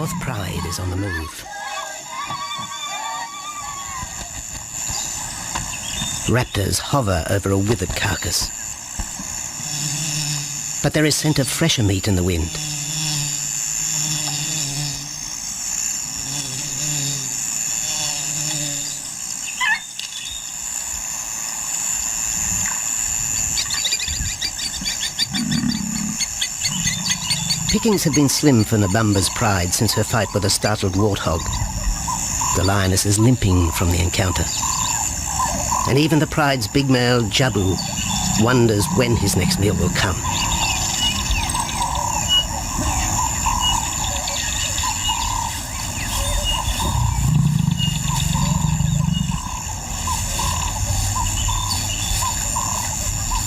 fourth pride is on the move. Raptors hover over a withered carcass. But there is scent of fresher meat in the wind. Pickings have been slim for Nabamba's pride since her fight with a startled warthog. The lioness is limping from the encounter. And even the pride's big male, Jabu, wonders when his next meal will come.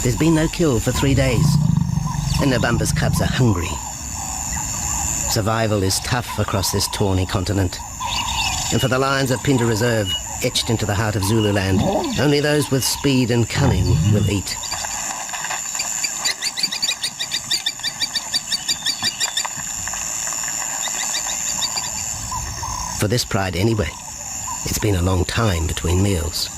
There's been no kill for 3 days, and Nabamba's cubs are hungry. Survival is tough across this tawny continent, and for the lions of Phinda Reserve, etched into the heart of Zululand, only those with speed and cunning will eat. For this pride anyway, it's been a long time between meals.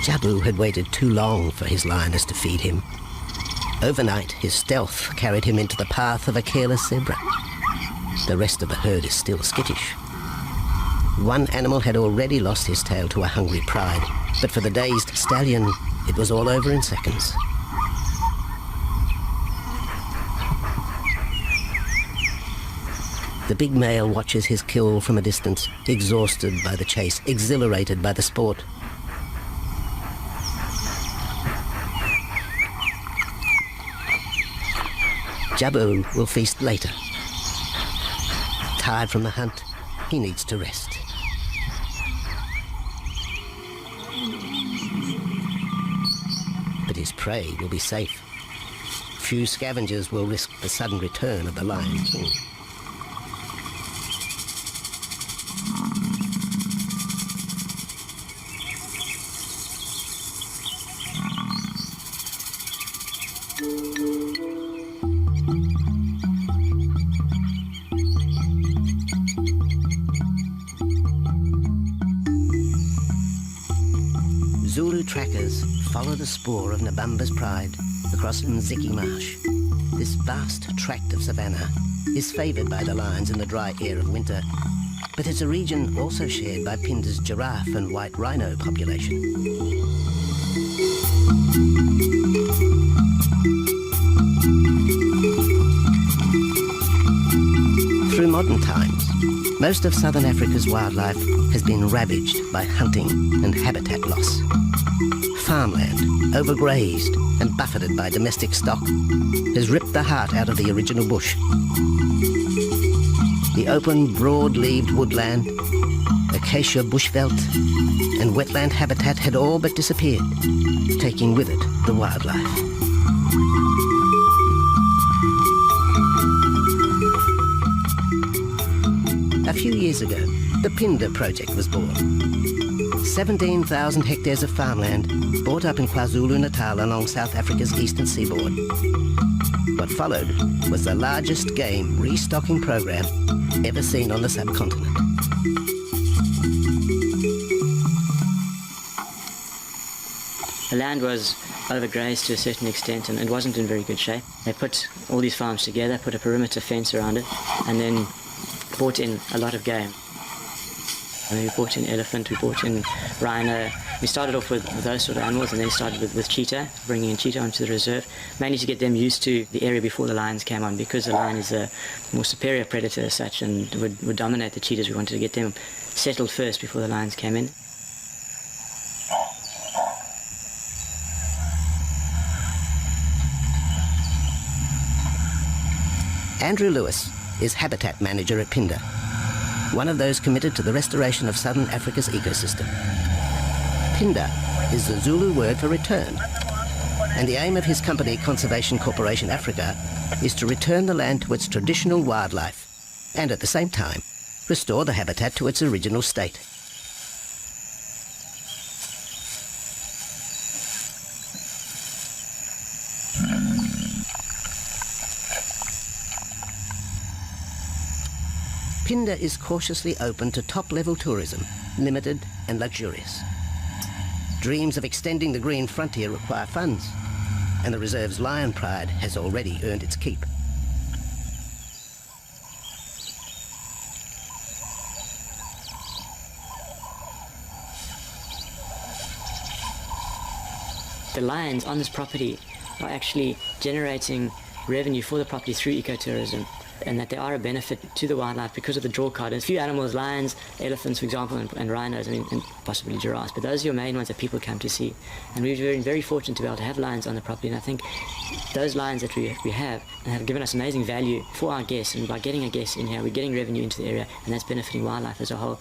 Jabu had waited too long for his lioness to feed him. Overnight, his stealth carried him into the path of a careless zebra. The rest of the herd is still skittish. One animal had already lost his tail to a hungry pride, but for the dazed stallion, it was all over in seconds. The big male watches his kill from a distance, exhausted by the chase, exhilarated by the sport. Jabu will feast later. Tired from the hunt, he needs to rest. But his prey will be safe. Few scavengers will risk the sudden return of the Lion King. Zulu trackers follow the spoor of Nabamba's pride across Mziki Marsh. This vast tract of savanna is favoured by the lions in the dry air of winter, but it's a region also shared by Phinda's giraffe and white rhino population. Through modern times, most of southern Africa's wildlife has been ravaged by hunting and habitat loss. Farmland, overgrazed and buffeted by domestic stock, has ripped the heart out of the original bush. The open, broad-leaved woodland, acacia bushveld, and wetland habitat had all but disappeared, taking with it the wildlife. A few years ago, the Phinda project was born. 17,000 hectares of farmland bought up in KwaZulu-Natal along South Africa's eastern seaboard. What followed was the largest game restocking program ever seen on the subcontinent. The land was overgrazed to a certain extent and it wasn't in very good shape. They put all these farms together, put a perimeter fence around it, and then brought in a lot of game. And we brought in elephant, we brought in rhino. We started off with those sort of animals, and then started with cheetah, bringing in cheetah onto the reserve, mainly to get them used to the area before the lions came on, because the lion is a more superior predator as such and would dominate the cheetahs. We wanted to get them settled first before the lions came in. Andrew Lewis is habitat manager at Phinda, one of those committed to the restoration of southern Africa's ecosystem. Phinda is the Zulu word for return, and the aim of his company, Conservation Corporation Africa, is to return the land to its traditional wildlife and at the same time restore the habitat to its original state. Phinda is cautiously open to top-level tourism, limited and luxurious. Dreams of extending the green frontier require funds, and the reserve's lion pride has already earned its keep. The lions on this property are actually generating revenue for the property through ecotourism, and that they are a benefit to the wildlife because of the draw card. There's a few animals, lions, elephants, for example, and rhinos, and possibly giraffes, but those are your main ones that people come to see. And we've been very fortunate to be able to have lions on the property, and I think those lions that we have given us amazing value for our guests, and by getting our guests in here, we're getting revenue into the area, and that's benefiting wildlife as a whole.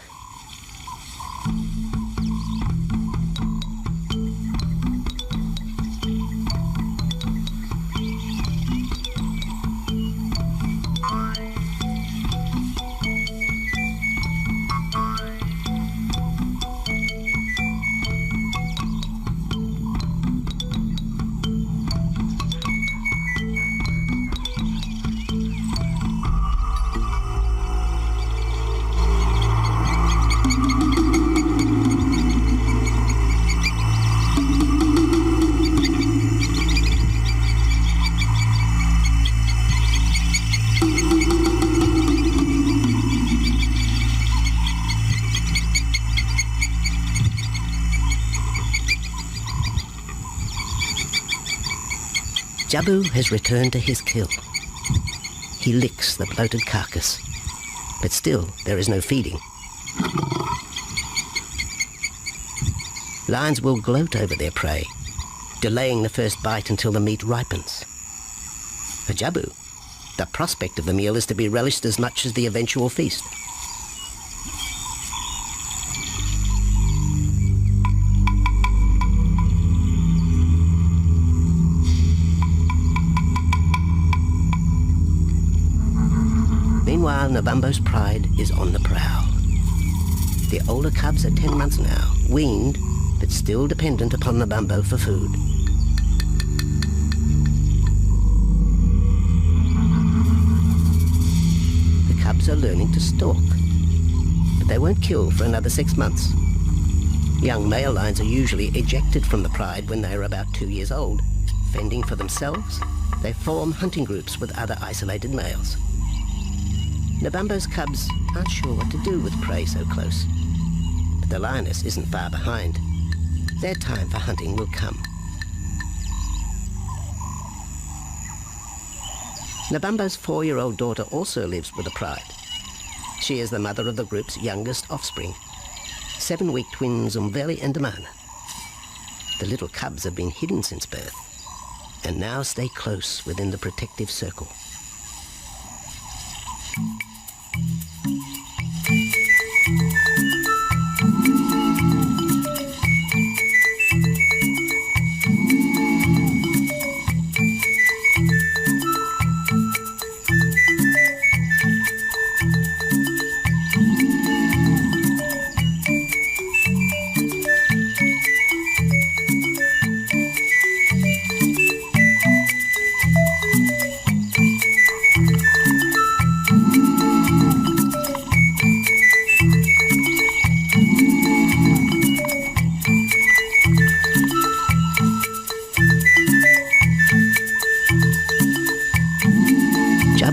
Jabu has returned to his kill. He licks the bloated carcass, but still there is no feeding. Lions will gloat over their prey, delaying the first bite until the meat ripens. For Jabu, the prospect of the meal is to be relished as much as the eventual feast. Meanwhile, Nabambo's pride is on the prowl. The older cubs are 10 months now, weaned, but still dependent upon Nabambo for food. The cubs are learning to stalk, but they won't kill for another 6 months. Young male lions are usually ejected from the pride when they are about 2 years old. Fending for themselves, they form hunting groups with other isolated males. Nabambo's cubs aren't sure what to do with prey so close, but the lioness isn't far behind. Their time for hunting will come. Nabambo's 4-year-old daughter also lives with the pride. She is the mother of the group's youngest offspring, 7-week twins Umveli and Damana. The little cubs have been hidden since birth, and now stay close within the protective circle.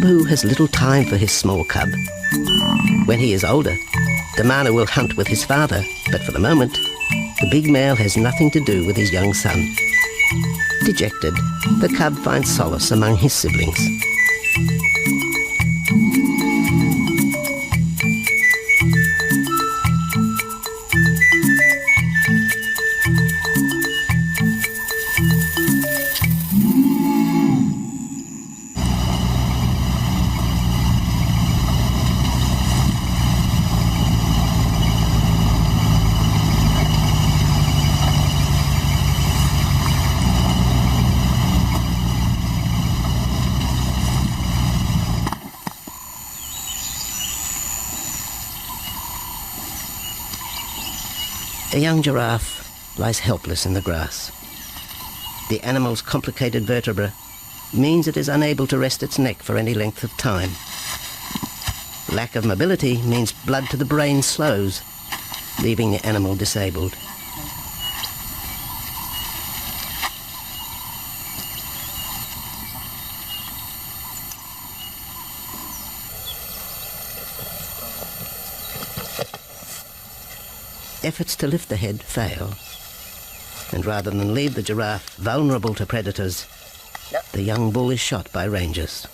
bamboo has little time for his small cub. When he is older, Damana will hunt with his father, but for the moment, the big male has nothing to do with his young son. Dejected, the cub finds solace among his siblings. A young giraffe lies helpless in the grass. The animal's complicated vertebra means it is unable to rest its neck for any length of time. Lack of mobility means blood to the brain slows, leaving the animal disabled. Efforts to lift the head fail, and rather than leave the giraffe vulnerable to predators, the young bull is shot by rangers.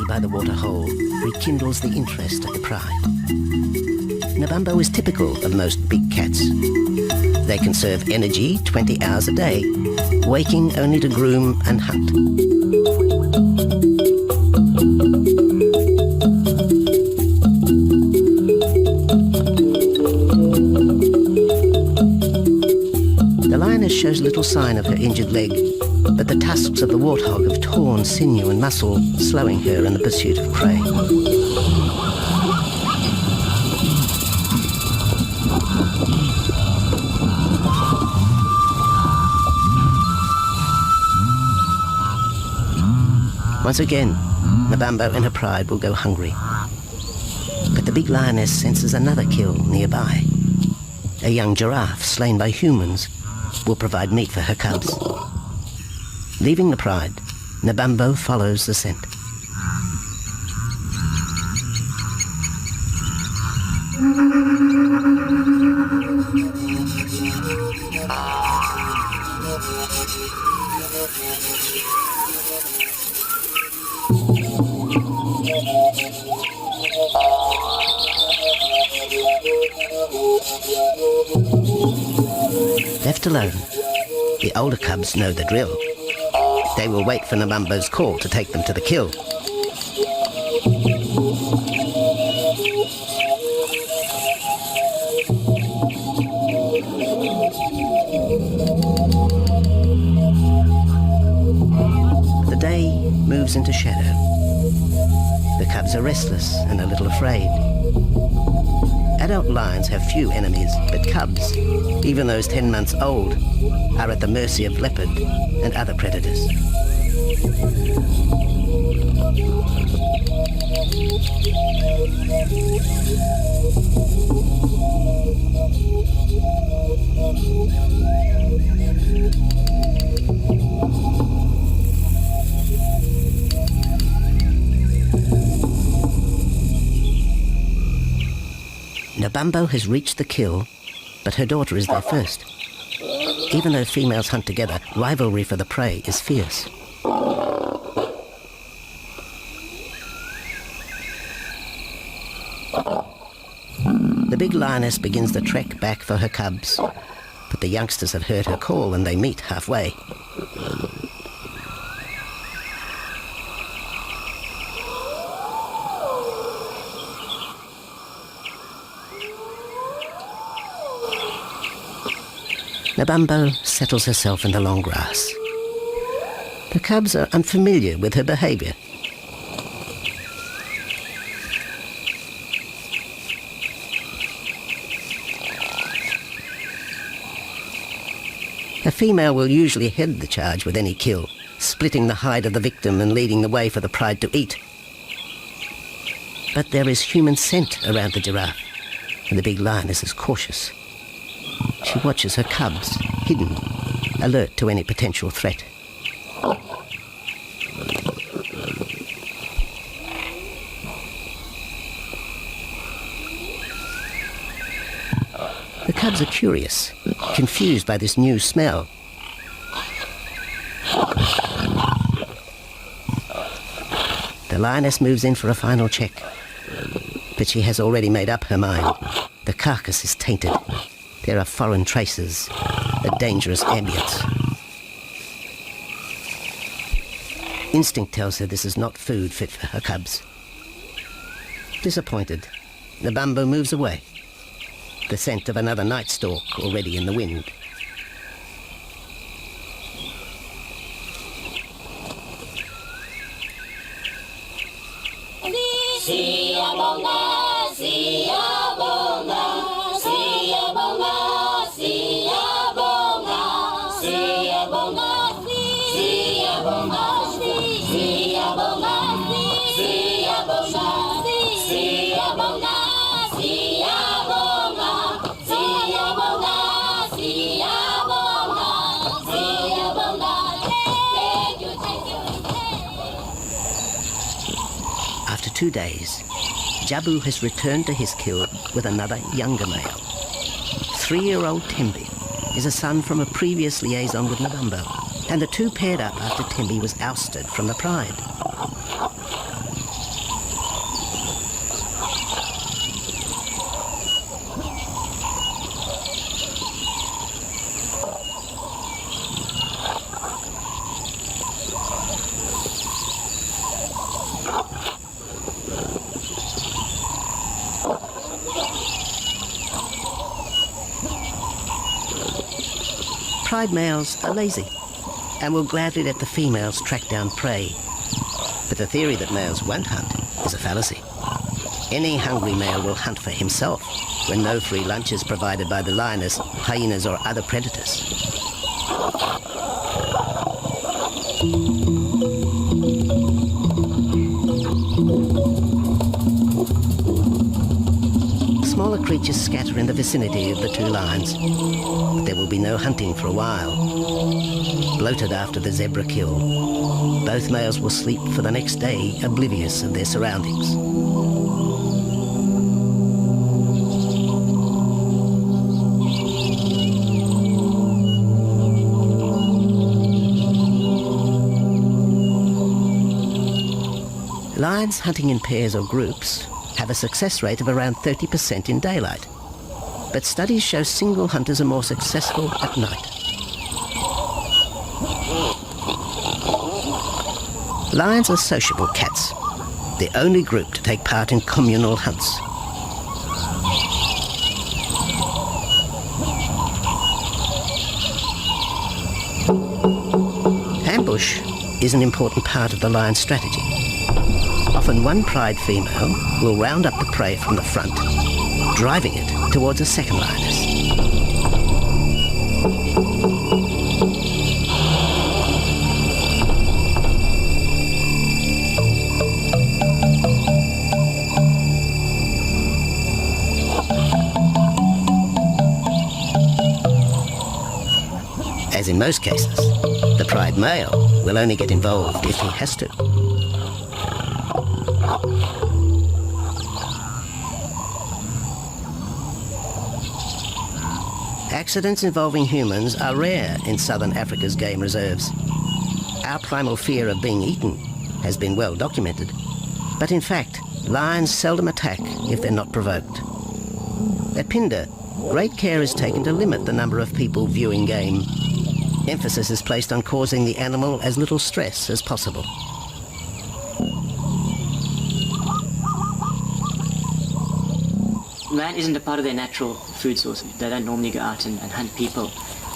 By the waterhole rekindles the interest of the pride. Nabambo is typical of most big cats. They conserve energy 20 hours a day, waking only to groom and hunt. The lioness shows little sign of her injured leg, but the tusks of the warthog have torn sinew and muscle, slowing her in the pursuit of prey. Once again, Nabambo in her pride will go hungry. But the big lioness senses another kill nearby. A young giraffe slain by humans will provide meat for her cubs. Leaving the pride, Nabambo follows the scent. Left alone, the older cubs know the drill. They will wait for Nabambo's call to take them to the kill. The day moves into shadow. The cubs are restless and a little afraid. Adult lions have few enemies, but cubs, even those 10 months old, are at the mercy of leopard and other predators. Nabambo has reached the kill, but her daughter is there first. Even though females hunt together, rivalry for the prey is fierce. The big lioness begins the trek back for her cubs, but the youngsters have heard her call and they meet halfway. Nabambo settles herself in the long grass. The cubs are unfamiliar with her behaviour. A female will usually head the charge with any kill, splitting the hide of the victim and leading the way for the pride to eat. But there is human scent around the giraffe, and the big lioness is cautious. She watches her cubs, hidden, alert to any potential threat. The cubs are curious, confused by this new smell. The lioness moves in for a final check, but she has already made up her mind. The carcass is tainted. There are foreign traces, a dangerous ambience. Instinct tells her this is not food fit for her cubs. Disappointed, Nabambo moves away, the scent of another night stalk already in the wind. After 2 days, Jabu has returned to his kill with another younger male. 3-year-old Tembi is a son from a previous liaison with Nabambo, and the two paired up after Tembi was ousted from the pride. Pride males are lazy and will gladly let the females track down prey. But the theory that males won't hunt is a fallacy. Any hungry male will hunt for himself when no free lunch is provided by the lioness, hyenas or other predators. Smaller creatures scatter in the vicinity of the two lions. There will be no hunting for a while. Bloated after the zebra kill, both males will sleep for the next day, oblivious of their surroundings. Lions hunting in pairs or groups have a success rate of around 30% in daylight, but studies show single hunters are more successful at night. Lions are sociable cats, the only group to take part in communal hunts. Ambush is an important part of the lion's strategy. Often one pride female will round up the prey from the front, driving it towards a second lioness. As in most cases, the pride male will only get involved if he has to. Accidents involving humans are rare in southern Africa's game reserves. Our primal fear of being eaten has been well documented, but in fact, lions seldom attack if they're not provoked. At Phinda, great care is taken to limit the number of people viewing game. Emphasis is placed on causing the animal as little stress as possible. Land isn't a part of their natural food source. They don't normally go out and hunt people.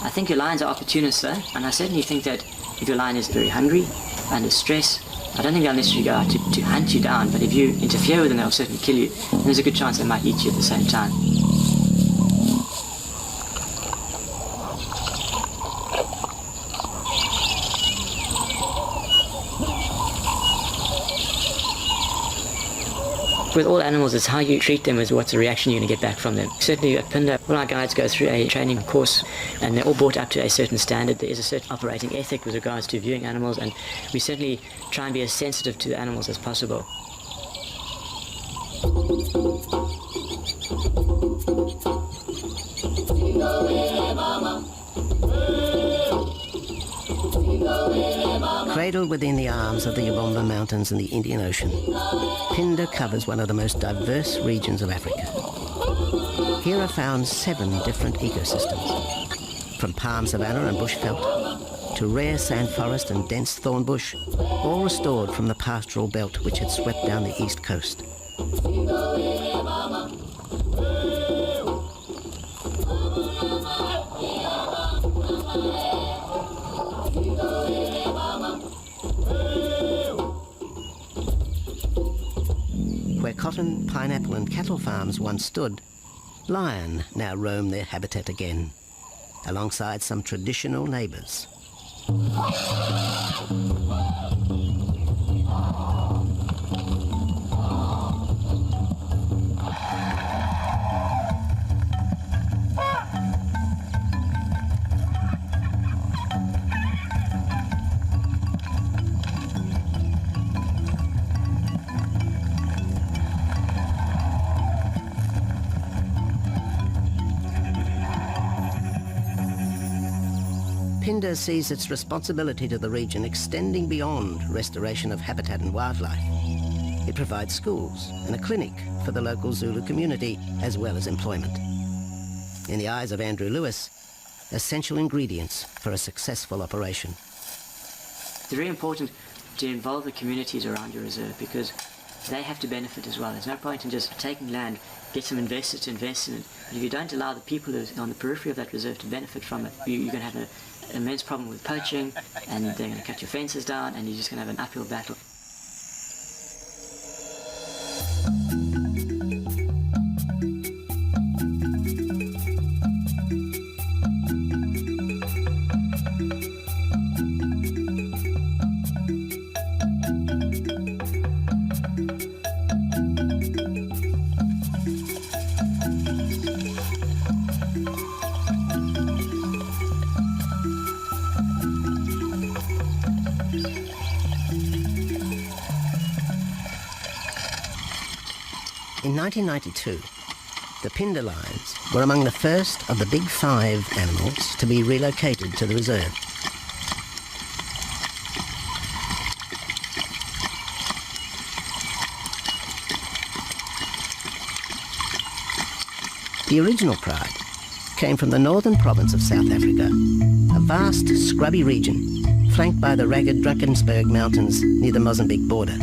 I think your lions are opportunists though, and I certainly think that if your lion is very hungry, under stress, I don't think they'll necessarily go out to hunt you down, but if you interfere with them, they'll certainly kill you. And there's a good chance they might eat you at the same time. With all animals, it's how you treat them is what's the reaction you're going to get back from them. Certainly at Phinda, all our guides go through a training course and they're all brought up to a certain standard. There is a certain operating ethic with regards to viewing animals, and we certainly try and be as sensitive to the animals as possible. Cradled within the arms of the Ubomba Mountains and the Indian Ocean, Phinda covers one of the most diverse regions of Africa. Here are found 7 different ecosystems, from palm savanna and bushveld to rare sand forest and dense thorn bush, all restored from the pastoral belt which had swept down the east coast. Where cotton, pineapple and cattle farms once stood, lion now roam their habitat again, alongside some traditional neighbours. Phinda sees its responsibility to the region extending beyond restoration of habitat and wildlife. It provides schools and a clinic for the local Zulu community, as well as employment. In the eyes of Andrew Lewis, essential ingredients for a successful operation. It's very important to involve the communities around your reserve because they have to benefit as well. There's no point in just taking land, get some investors to invest in it. But if you don't allow the people who are on the periphery of that reserve to benefit from it, you're going to have an immense problem with poaching, and they're going to cut your fences down, and you're just going to have an uphill battle. In 1992, the Phinda lions were among the first of the big 5 animals to be relocated to the reserve. The original pride came from the northern province of South Africa, a vast scrubby region flanked by the ragged Drakensberg Mountains near the Mozambique border.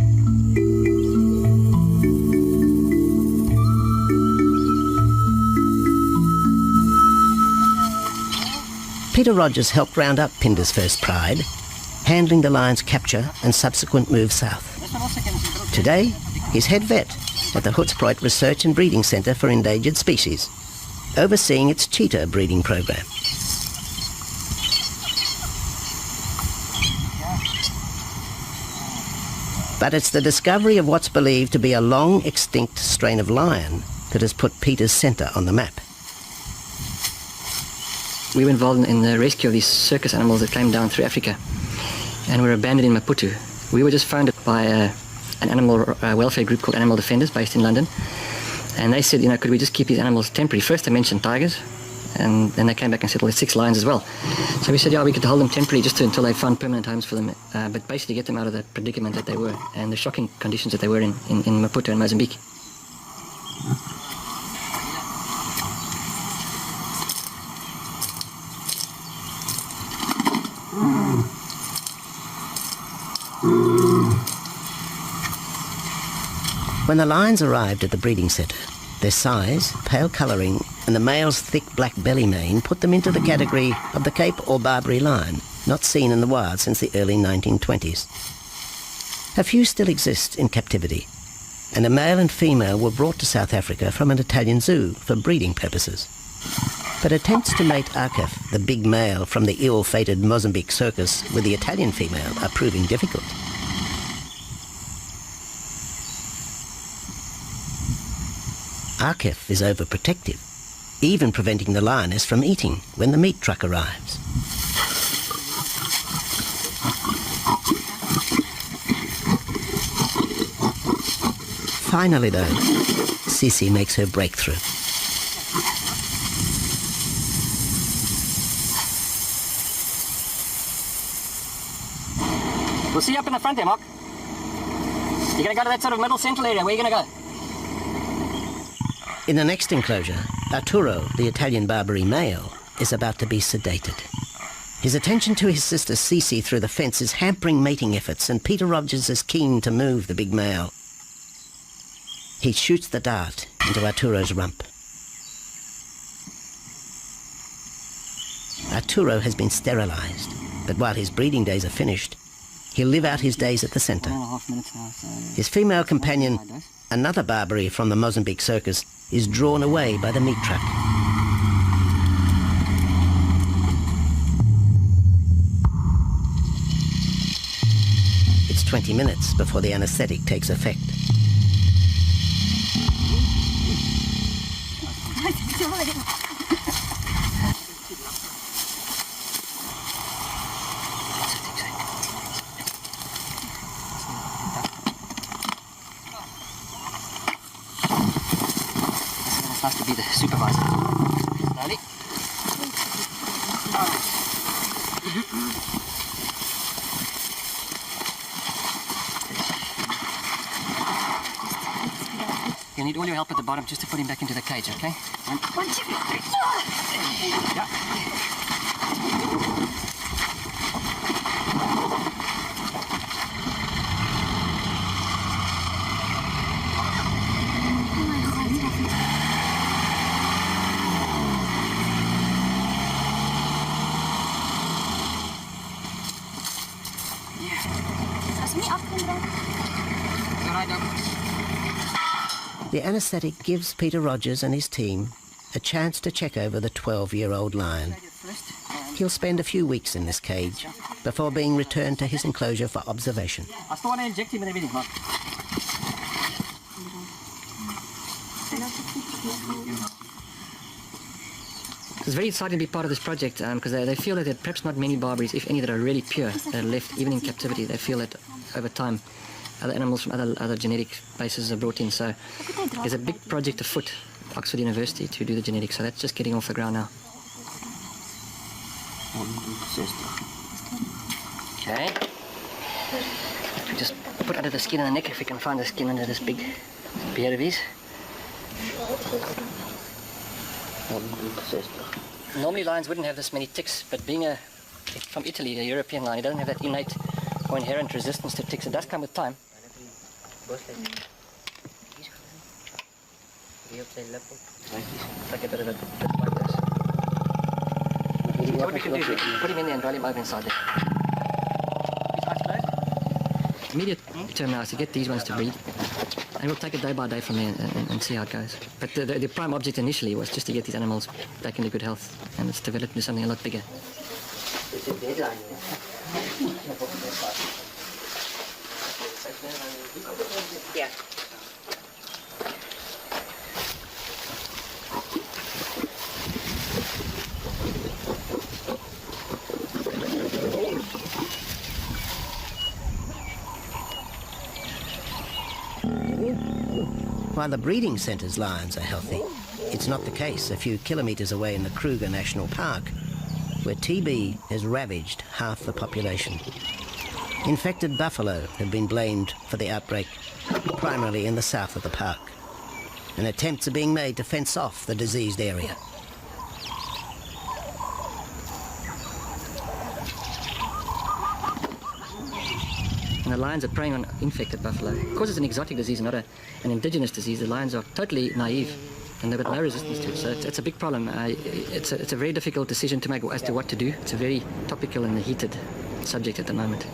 Peter Rogers helped round up Phinda's first pride, handling the lion's capture and subsequent move south. Today, he's head vet at the Hoedspruit Research and Breeding Centre for Endangered Species, overseeing its cheetah breeding program. But it's the discovery of what's believed to be a long extinct strain of lion that has put Peter's centre on the map. We were involved in the rescue of these circus animals that came down through Africa and were abandoned in Maputo. We were just founded by an animal welfare group called Animal Defenders based in London, and they said, could we just keep these animals temporary? First they mentioned tigers, and then they came back and said, well, there's 6 lions as well. So we said, yeah, we could hold them temporarily just until they found permanent homes for them, but basically get them out of the predicament that they were and the shocking conditions that they were in Maputo and Mozambique. When the lions arrived at the breeding centre, Their size, pale colouring, and the male's thick black belly mane put them into the category of the Cape or Barbary lion, not seen in the wild since the early 1920s. A few still exist in captivity, and a male and female were brought to South Africa from an Italian zoo for breeding purposes. But attempts to mate Akef, the big male from the ill-fated Mozambique circus, with the Italian female are proving difficult. Akef is overprotective, even preventing the lioness from eating when the meat truck arrives. Finally, though, Sisi makes her breakthrough. We'll see you up in the front there, Mark. You're going to go to that sort of middle central area. Where are you going to go? In the next enclosure, Arturo, the Italian Barbary male, is about to be sedated. His attention to his sister Sisi through the fence is hampering mating efforts, and Peter Rogers is keen to move the big male. He shoots the dart into Arturo's rump. Arturo has been sterilized, but while his breeding days are finished, he'll live out his days at the center. 1.5 minutes now, so... His female companion, another Barbary from the Mozambique circus, is drawn away by the meat truck. It's 20 minutes before the anesthetic takes effect. It's nice to be the supervisor. Slowly. You need all your help at the bottom just to put him back into the cage, okay? One, two, yeah. The anesthetic gives Peter Rogers and his team a chance to check over the 12-year-old lion. He'll spend a few weeks in this cage before being returned to his enclosure for observation. I still want to inject him and everything, Mark. It's very exciting to be part of this project because they feel that there are perhaps not many Barbaries, if any, that are really pure, that are left even in captivity. They feel that over time other animals from other genetic bases are brought in. So there's a big project afoot at Oxford University to do the genetics. So that's just getting off the ground now. Okay. We just put under the skin on the neck if we can find the skin under this big beard of his. Normally lions wouldn't have this many ticks, but being from Italy, a European lion, he doesn't have that innate or inherent resistance to ticks. It does come with time. Like a bit of a bit like this. What we can do is put him in there and roll him over inside there. Immediate term now is to get these ones to breed. And we'll take it day by day from there and see how it goes. But the prime object initially was just to get these animals back into good health. And it's developed into something a lot bigger. Yeah. While the breeding centre's lions are healthy, it's not the case a few kilometres away in the Kruger National Park, where TB has ravaged half the population. Infected buffalo have been blamed for the outbreak, primarily in the south of the park, and attempts are being made to fence off the diseased area. and the lions are preying on infected buffalo. Because it's an exotic disease and not an indigenous disease, the lions are totally naive and they've got no resistance to it. So it's a big problem. It's a very difficult decision to make as to what to do. It's a very topical and heated subject at the moment.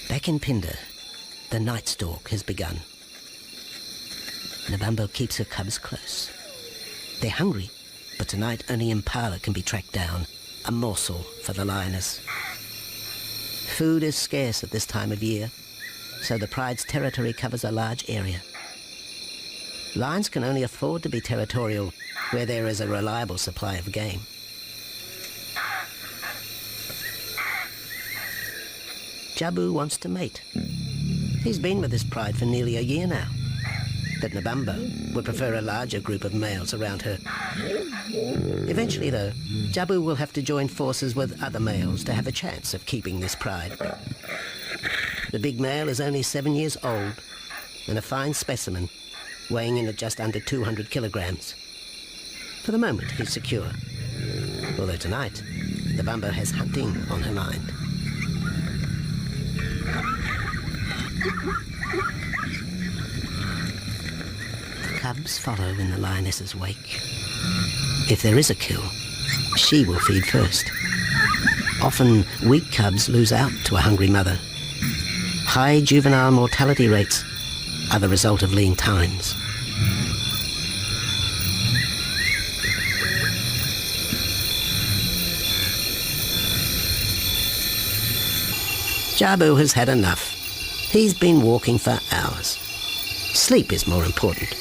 Back in Phinda, the night stalk has begun. Nabambo keeps her cubs close. They're hungry, but tonight only impala can be tracked down, a morsel for the lioness. Food is scarce at this time of year, so the pride's territory covers a large area. Lions can only afford to be territorial where there is a reliable supply of game. Jabu wants to mate. He's been with his pride for nearly a year now. But Nabambo would prefer a larger group of males around her. Eventually, though, Jabu will have to join forces with other males to have a chance of keeping this pride. The big male is only 7 years old and a fine specimen, weighing in at just under 200 kilograms. For the moment, he's secure. Although tonight, Nabambo has hunting on her mind. The cubs follow in the lioness's wake. If there is a kill, she will feed first. Often, weak cubs lose out to a hungry mother. High juvenile mortality rates are the result of lean times. Jabu has had enough. He's been walking for hours. Sleep is more important.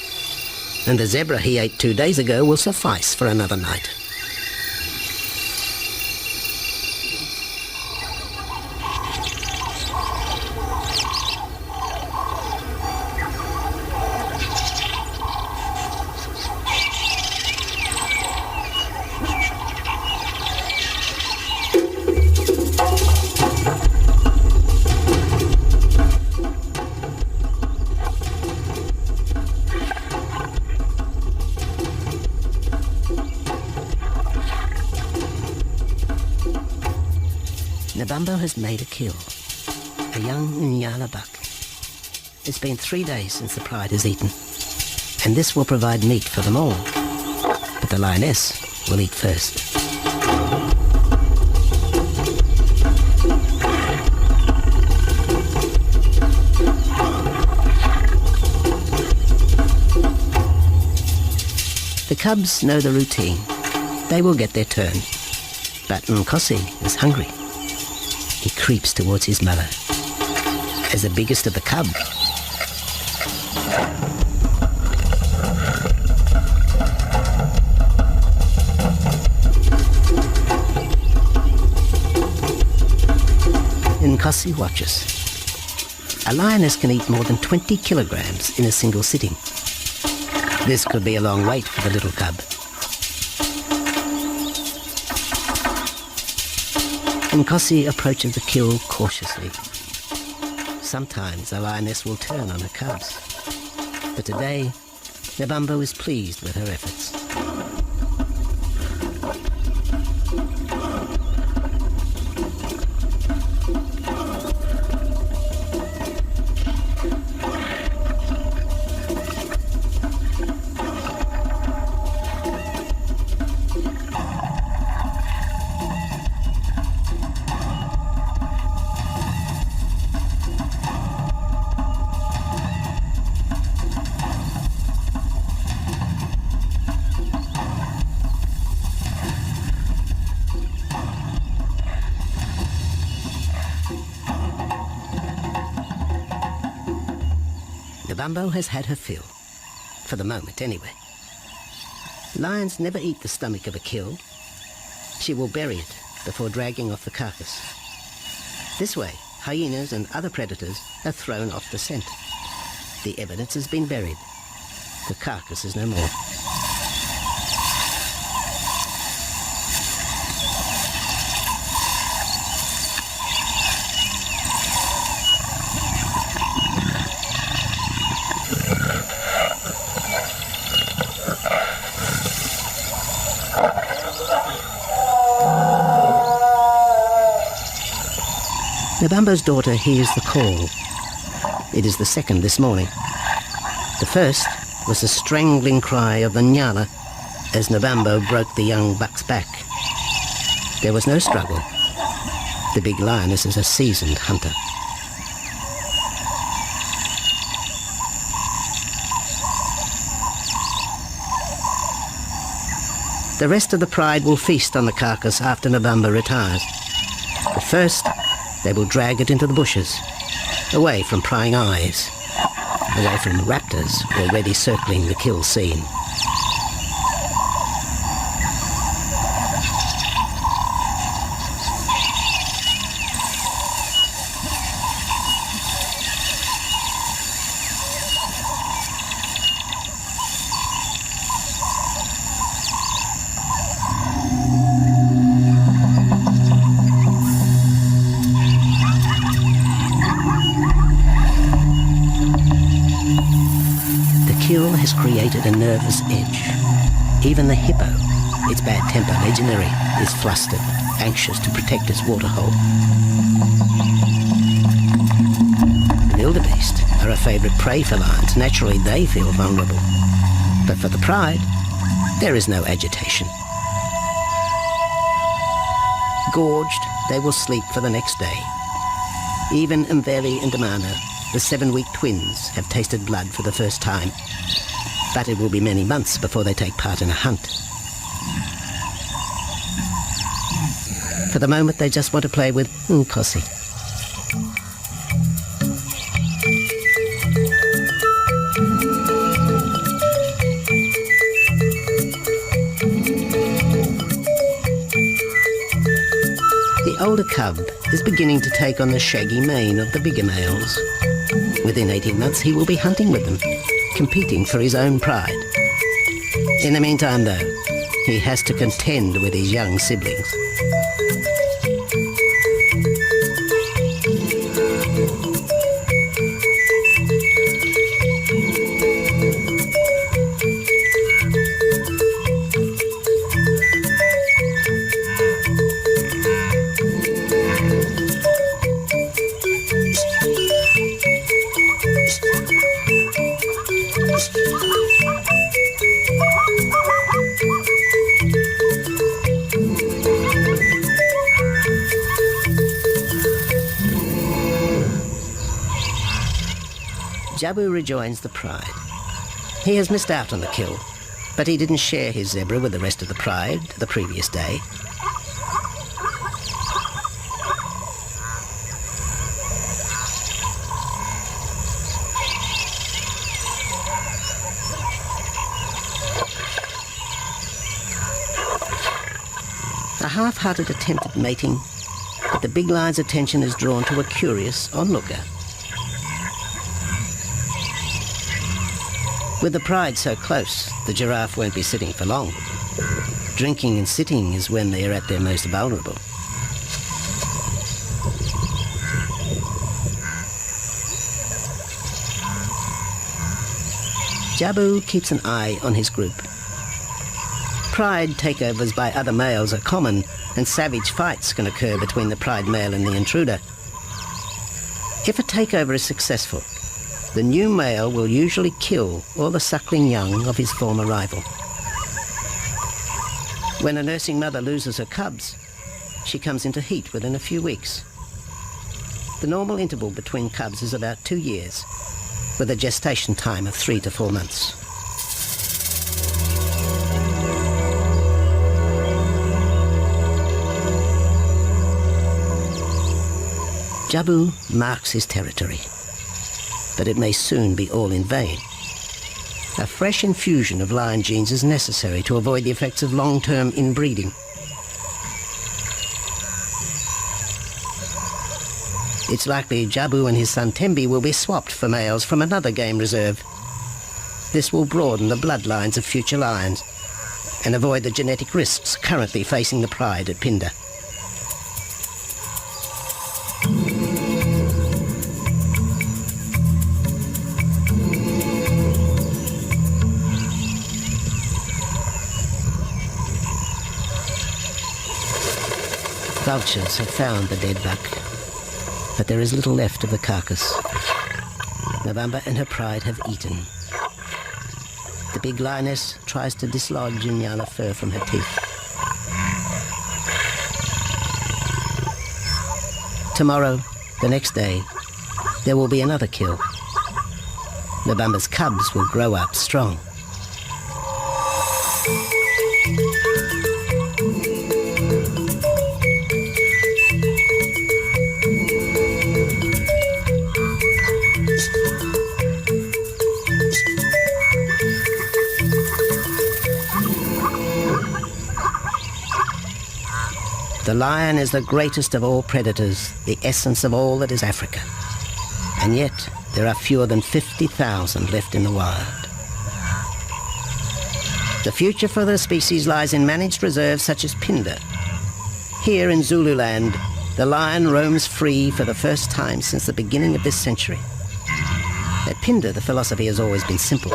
And the zebra he ate 2 days ago will suffice for another night. Nabambo has made a kill, a young Nyala buck. It's been 3 days since the pride has eaten, and this will provide meat for them all. But the lioness will eat first. The cubs know the routine. They will get their turn. But Nkosi is hungry. He creeps towards his mother. As the biggest of the cub, Nkosi watches. a lioness can eat more than 20 kilograms in a single sitting. This could be a long wait for the little cub. Nkosi approaches the kill cautiously. Sometimes a lioness will turn on her cubs, but today Nebambo is pleased with her efforts. Nebambo has had her fill, for the moment anyway. Lions never eat the stomach of a kill. She will bury it before dragging off the carcass. This way, hyenas and other predators are thrown off the scent. The evidence has been buried. The carcass is no more. Nebambo's daughter hears the call. It is the second this morning. The first was the strangling cry of the Nyala as Nebambo broke the young buck's back. There was no struggle. The big lioness is a seasoned hunter. The rest of the pride will feast on the carcass after Nebambo retires. But first, they will drag it into the bushes, away from prying eyes, away from raptors already circling the kill scene. Has created a nervous edge. Even the hippo, its bad temper legendary, is flustered, anxious to protect its waterhole. The wildebeest are a favourite prey for lions. Naturally, they feel vulnerable. But for the pride, there is no agitation. Gorged, they will sleep for the next day. Even Mveli and Damana, the 7-week twins, have tasted blood for the first time. But it will be many months before they take part in a hunt. For the moment, they just want to play with Nkosi. The older cub is beginning to take on the shaggy mane of the bigger males. Within 18 months, he will be hunting with them, competing for his own pride. In the meantime, though, he has to contend with his young siblings. Jabu rejoins the pride. He has missed out on the kill, but he didn't share his zebra with the rest of the pride the previous day. A half-hearted attempt at mating, but the big lion's attention is drawn to a curious onlooker. With the pride so close, the giraffe won't be sitting for long. Drinking and sitting is when they are at their most vulnerable. Jabu keeps an eye on his group. Pride takeovers by other males are common, and savage fights can occur between the pride male and the intruder. If a takeover is successful, the new male will usually kill all the suckling young of his former rival. When a nursing mother loses her cubs, she comes into heat within a few weeks. The normal interval between cubs is about 2 years, with a gestation time of 3 to 4 months. Jabu marks his territory, but it may soon be all in vain. A fresh infusion of lion genes is necessary to avoid the effects of long-term inbreeding. It's likely Jabu and his son Tembi will be swapped for males from another game reserve. This will broaden the bloodlines of future lions and avoid the genetic risks currently facing the pride at Phinda. Vultures have found the dead buck, but there is little left of the carcass. November and her pride have eaten. The big lioness tries to dislodge Inyala fur from her teeth. Tomorrow, the next day, there will be another kill. November's cubs will grow up strong. The lion is the greatest of all predators, the essence of all that is Africa. And yet, there are fewer than 50,000 left in the wild. The future for the species lies in managed reserves such as Phinda. Here in Zululand, the lion roams free for the first time since the beginning of this century. At Phinda, the philosophy has always been simple.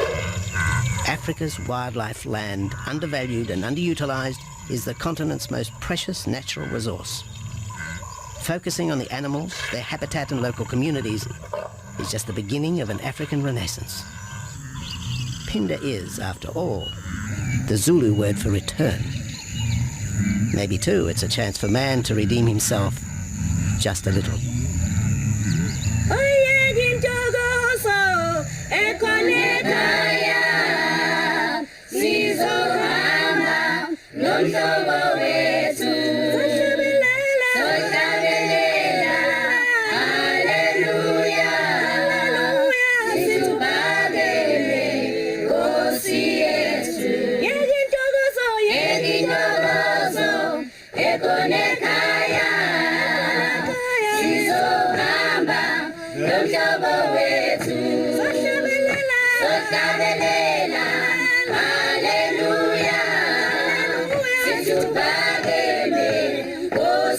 Africa's wildlife land, undervalued and underutilized, is the continent's most precious natural resource. Focusing on the animals, their habitat and local communities is just the beginning of an African renaissance. Phinda is, after all, the Zulu word for return. Maybe, too, it's a chance for man to redeem himself just a little.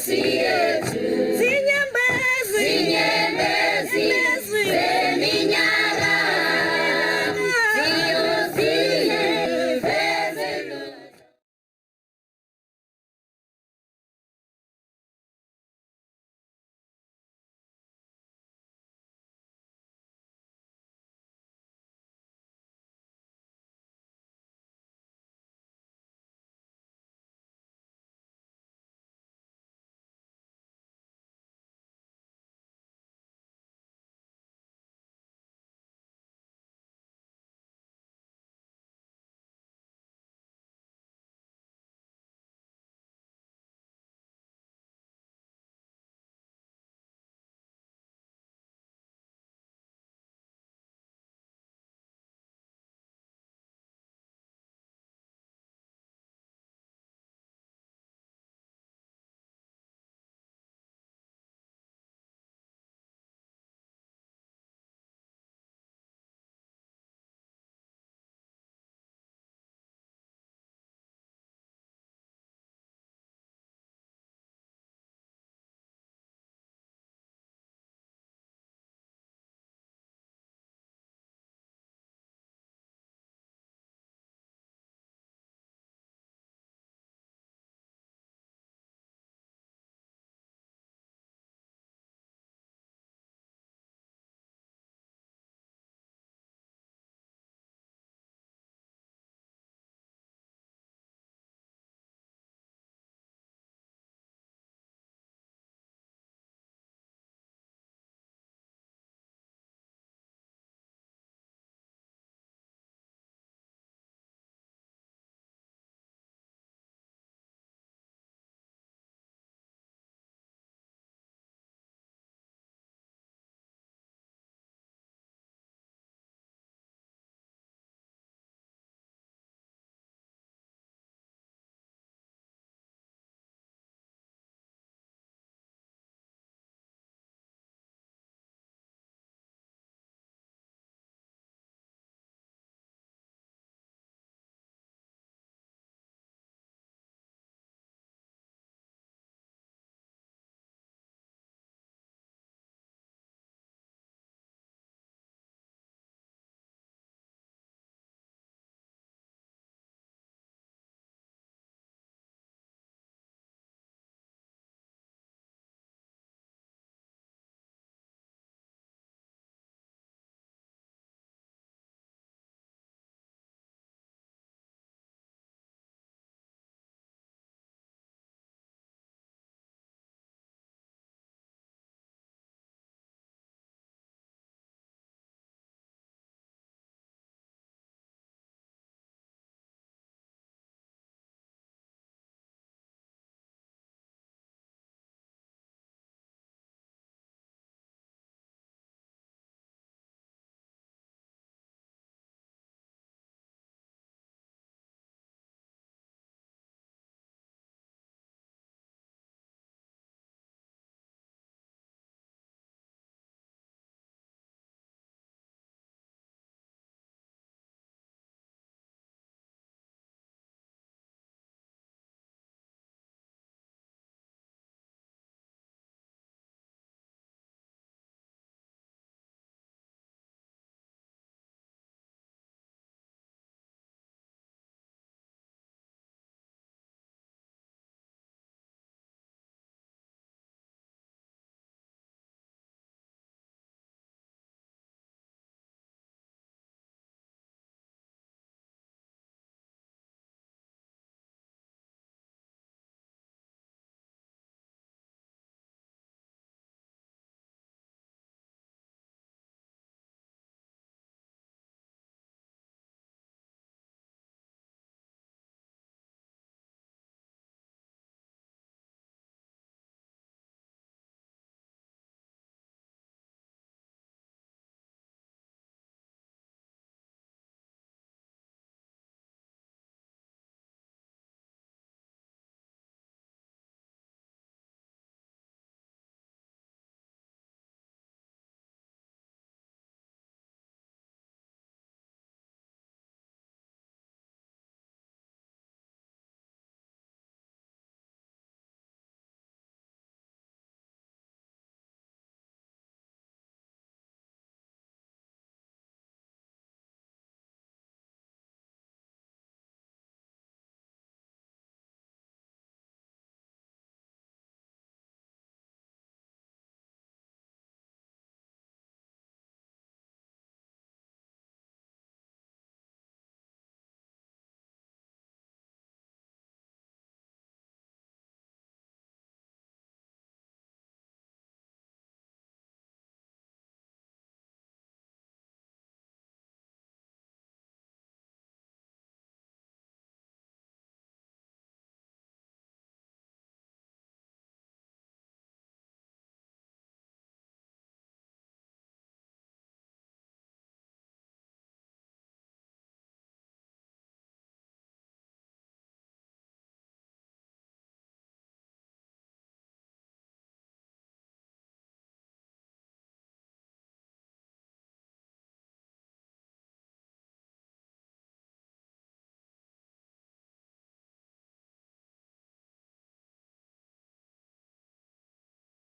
Hallelujah.